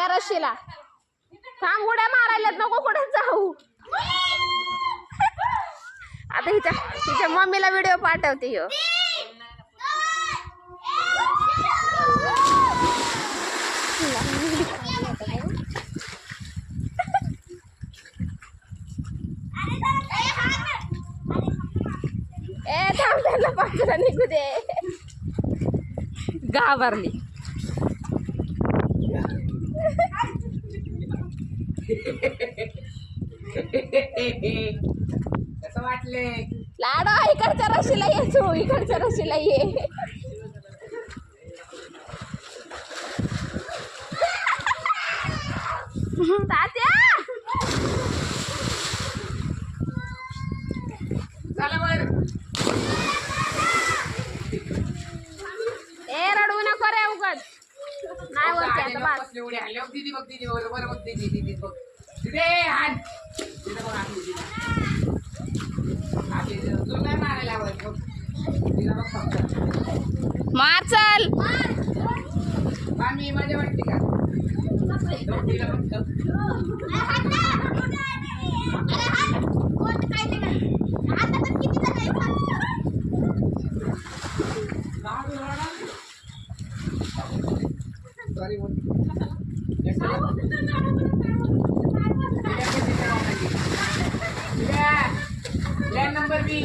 रशीला थांब उड्या मारायला नको कुठे जाऊ आता हिच्या मम्मीला व्हिडिओ पाठवते ह्यो ए थांब त्याला पाठवला निघू दे घाबरली कसं वाटले लाडो इकडच्या रशीला ये तू इकडच्या रशीला ये तात्या चला वर ए रडू नको रे उगच नाही वरती आता बस बसले उड्या हल्ल्या दीदी बघ दीदी बरोबर बघ दीदी बघ दीदी हात दीदी बघ आपली जो काय मारायला आवडत बघ दीदी बघ फक्त मार चल मामी मजा वाटते का दीदी बघ सॉरी नंबर बी